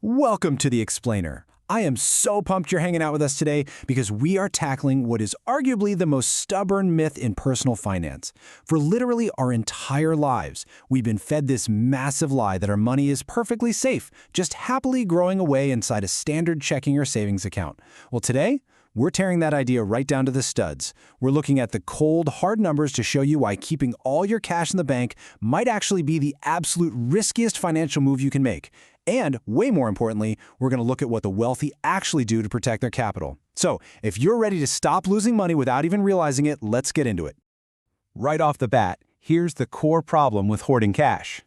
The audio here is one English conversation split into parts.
Welcome to The Explainer. I am so pumped you're hanging out with us today because we are tackling what is arguably the most stubborn myth in personal finance. For literally our entire lives, we've been fed this massive lie that our money is perfectly safe, just happily growing away inside a standard checking or savings account. Well, today, we're tearing that idea right down to the studs. We're looking at the cold, hard numbers to show you why keeping all your cash in the bank might actually be the absolute riskiest financial move you can make. And, way more importantly, we're going to look at what the wealthy actually do to protect their capital. So, if you're ready to stop losing money without even realizing it, let's get into it. Right off the bat, here's the core problem with hoarding cash.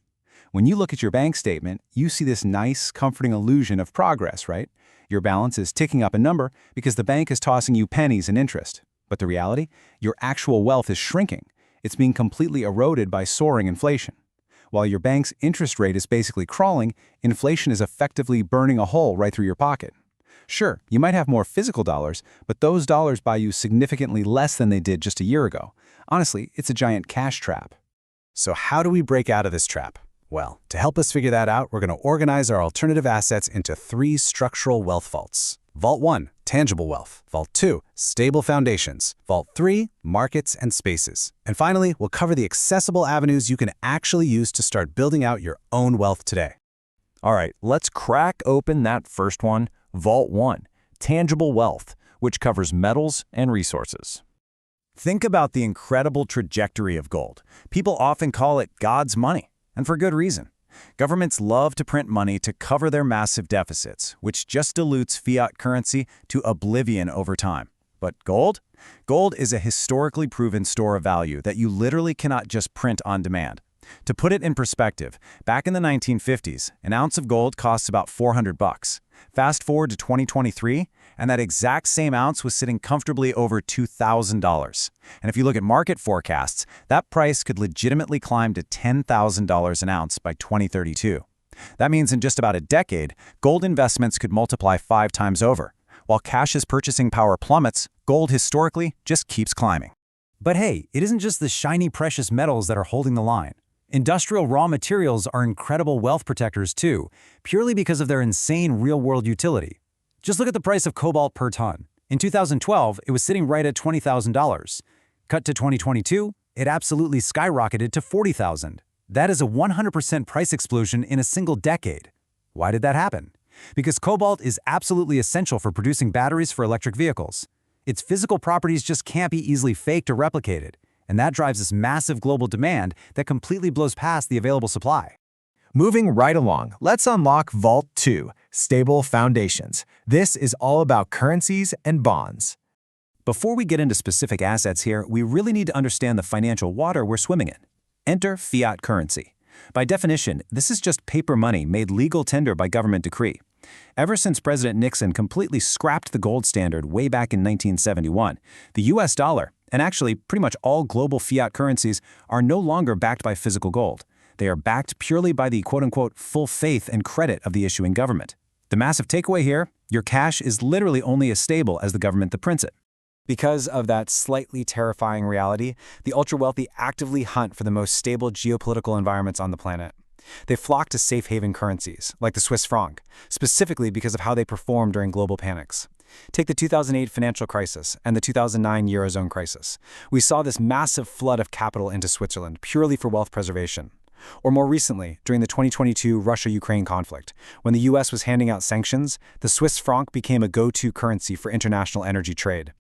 When you look at your bank statement, you see this nice, comforting illusion of progress, right? Your balance is ticking up a number because the bank is tossing you pennies in interest. But the reality? Your actual wealth is shrinking. It's being completely eroded by soaring inflation. While your bank's interest rate is basically crawling, inflation is effectively burning a hole right through your pocket. Sure, you might have more physical dollars, but those dollars buy you significantly less than they did just a year ago. Honestly, it's a giant cash trap. So how do we break out of this trap? Well, to help us figure that out, we're going to organize our alternative assets into 3 structural wealth vaults. Vault 1, tangible wealth. Vault 2, stable foundations. Vault 3, markets and spaces. And finally, we'll cover the accessible avenues you can actually use to start building out your own wealth today. All right, let's crack open that first one, Vault 1, tangible wealth, which covers metals and resources. Think about the incredible trajectory of gold. People often call it God's money, and for good reason. Governments love to print money to cover their massive deficits, which just dilutes fiat currency to oblivion over time. But gold? Gold is a historically proven store of value that you literally cannot just print on demand. To put it in perspective, back in the 1950s, an ounce of gold costs about $400. Fast forward to 2023, and that exact same ounce was sitting comfortably over $2,000. And if you look at market forecasts, that price could legitimately climb to $10,000 an ounce by 2032. That means in just about a decade, gold investments could multiply 5 times over. While cash's purchasing power plummets, gold historically just keeps climbing. But hey, it isn't just the shiny precious metals that are holding the line. Industrial raw materials are incredible wealth protectors too, purely because of their insane real-world utility. Just look at the price of cobalt per ton. In 2012, it was sitting right at $20,000. Cut to 2022, it absolutely skyrocketed to $40,000. That is a 100% price explosion in a single decade. Why did that happen? Because cobalt is absolutely essential for producing batteries for electric vehicles. Its physical properties just can't be easily faked or replicated, and that drives this massive global demand that completely blows past the available supply. Moving right along, let's unlock Vault 2, stable foundations. This is all about currencies and bonds. Before we get into specific assets here, we really need to understand the financial water we're swimming in. Enter fiat currency. By definition, this is just paper money made legal tender by government decree. Ever since President Nixon completely scrapped the gold standard way back in 1971, the US dollar, and actually pretty much all global fiat currencies, are no longer backed by physical gold. They are backed purely by the quote-unquote full faith and credit of the issuing government. The massive takeaway here, your cash is literally only as stable as the government that prints it. Because of that slightly terrifying reality, the ultra-wealthy actively hunt for the most stable geopolitical environments on the planet. They flock to safe haven currencies, like the Swiss franc, specifically because of how they perform during global panics. Take the 2008 financial crisis and the 2009 Eurozone crisis. We saw this massive flood of capital into Switzerland purely for wealth preservation. Or more recently, during the 2022 Russia-Ukraine conflict, when the US was handing out sanctions, the Swiss franc became a go-to currency for international energy trade.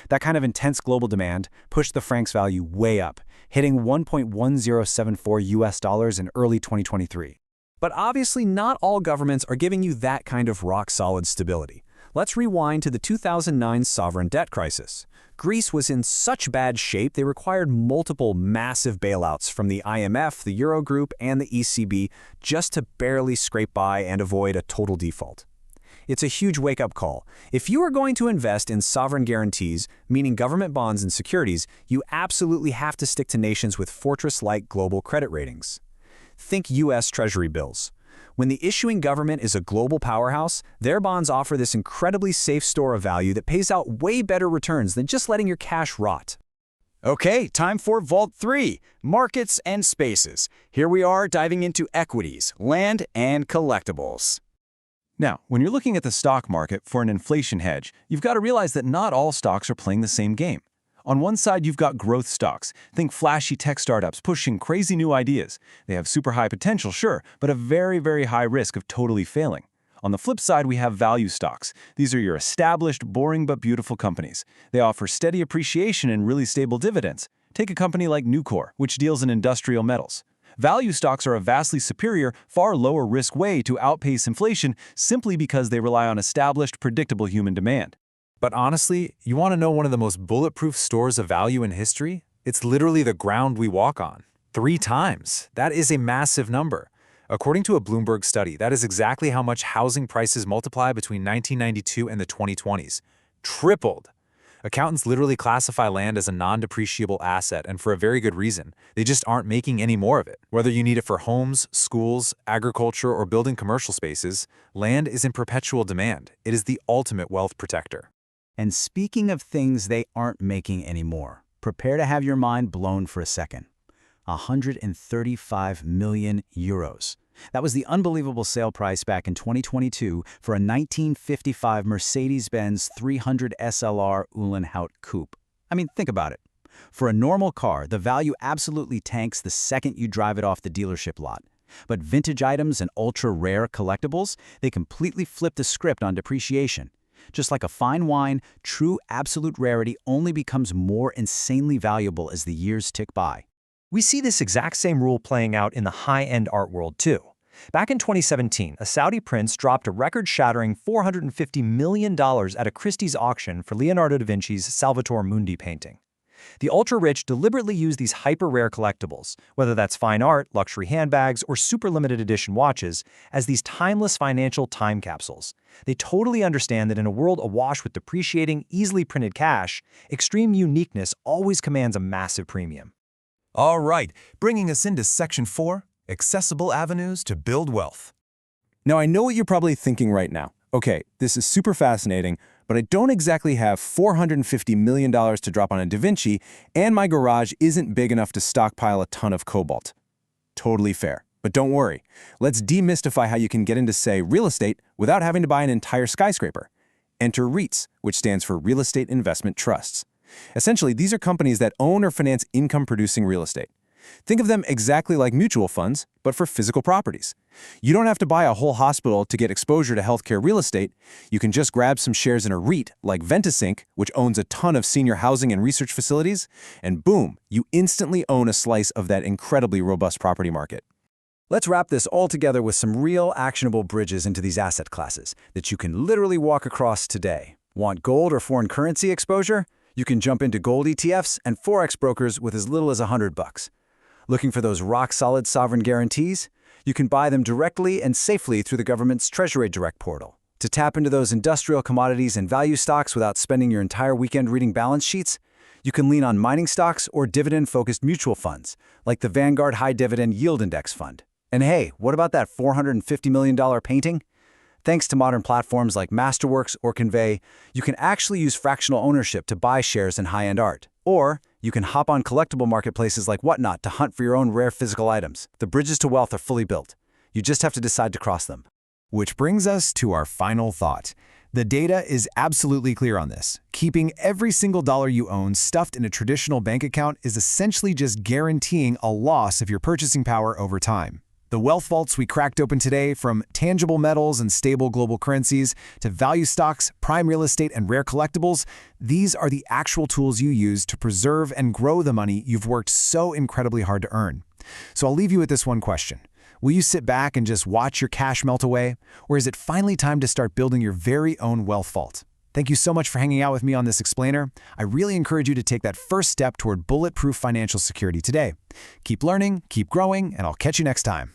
That kind of intense global demand pushed the franc's value way up, hitting $1.1074 US in early 2023. But obviously not all governments are giving you that kind of rock-solid stability. Let's rewind to the 2009 sovereign debt crisis. Greece was in such bad shape they required multiple massive bailouts from the IMF, the Eurogroup, and the ECB just to barely scrape by and avoid a total default. It's a huge wake-up call. If you are going to invest in sovereign guarantees, meaning government bonds and securities, you absolutely have to stick to nations with fortress-like global credit ratings. Think US Treasury bills. When the issuing government is a global powerhouse, their bonds offer this incredibly safe store of value that pays out way better returns than just letting your cash rot. Okay, time for Vault 3, markets and spaces. Here we are diving into equities, land, and collectibles. Now, when you're looking at the stock market for an inflation hedge, you've got to realize that not all stocks are playing the same game. On one side, you've got growth stocks. Think flashy tech startups pushing crazy new ideas. They have super high potential, sure, but a very, very high risk of totally failing. On the flip side, we have value stocks. These are your established, boring but beautiful companies. They offer steady appreciation and really stable dividends. Take a company like Nucor, which deals in industrial metals. Value stocks are a vastly superior, far lower risk way to outpace inflation simply because they rely on established, predictable human demand. But honestly, you want to know one of the most bulletproof stores of value in history? It's literally the ground we walk on. 3 times. That is a massive number. According to a Bloomberg study, that is exactly how much housing prices multiply between 1992 and the 2020s. Tripled. Accountants literally classify land as a non-depreciable asset, and for a very good reason. They just aren't making any more of it. Whether you need it for homes, schools, agriculture, or building commercial spaces, land is in perpetual demand. It is the ultimate wealth protector. And speaking of things they aren't making anymore, prepare to have your mind blown for a second. 135 million euros. That was the unbelievable sale price back in 2022 for a 1955 Mercedes-Benz 300 SLR Uhlenhaut Coupe. I mean, think about it. For a normal car, the value absolutely tanks the second you drive it off the dealership lot. But vintage items and ultra-rare collectibles, they completely flip the script on depreciation. Just like a fine wine, true absolute rarity only becomes more insanely valuable as the years tick by. We see this exact same rule playing out in the high-end art world, too. Back in 2017, a Saudi prince dropped a record-shattering $450 million at a Christie's auction for Leonardo da Vinci's Salvator Mundi painting. The ultra-rich deliberately use these hyper-rare collectibles, whether that's fine art, luxury handbags, or super limited edition watches, as these timeless financial time capsules. They totally understand that in a world awash with depreciating, easily printed cash, extreme uniqueness always commands a massive premium. All right, bringing us into Section 4, Accessible Avenues to Build Wealth. Now, I know what you're probably thinking right now. Okay, this is super fascinating, but I don't exactly have $450 million to drop on a Da Vinci, and my garage isn't big enough to stockpile a ton of cobalt. Totally fair. But don't worry. Let's demystify how you can get into, say, real estate without having to buy an entire skyscraper. Enter REITs, which stands for Real Estate Investment Trusts. Essentially, these are companies that own or finance income-producing real estate. Think of them exactly like mutual funds, but for physical properties. You don't have to buy a whole hospital to get exposure to healthcare real estate. You can just grab some shares in a REIT like Ventisync, which owns a ton of senior housing and research facilities, and boom, you instantly own a slice of that incredibly robust property market. Let's wrap this all together with some real actionable bridges into these asset classes that you can literally walk across today. Want gold or foreign currency exposure? You can jump into gold ETFs and Forex brokers with as little as $100. Looking for those rock-solid sovereign guarantees? You can buy them directly and safely through the government's Treasury Direct portal. To tap into those industrial commodities and value stocks without spending your entire weekend reading balance sheets? You can lean on mining stocks or dividend-focused mutual funds, like the Vanguard High Dividend Yield Index Fund. And hey, what about that $450 million painting? Thanks to modern platforms like Masterworks or Convey, you can actually use fractional ownership to buy shares in high-end art. Or you can hop on collectible marketplaces like Whatnot to hunt for your own rare physical items. The bridges to wealth are fully built. You just have to decide to cross them. Which brings us to our final thought. The data is absolutely clear on this. Keeping every single dollar you own stuffed in a traditional bank account is essentially just guaranteeing a loss of your purchasing power over time. The wealth vaults we cracked open today, from tangible metals and stable global currencies to value stocks, prime real estate, and rare collectibles, these are the actual tools you use to preserve and grow the money you've worked so incredibly hard to earn. So I'll leave you with this one question. Will you sit back and just watch your cash melt away? Or is it finally time to start building your very own wealth vault? Thank you so much for hanging out with me on this explainer. I really encourage you to take that first step toward bulletproof financial security today. Keep learning, keep growing, and I'll catch you next time.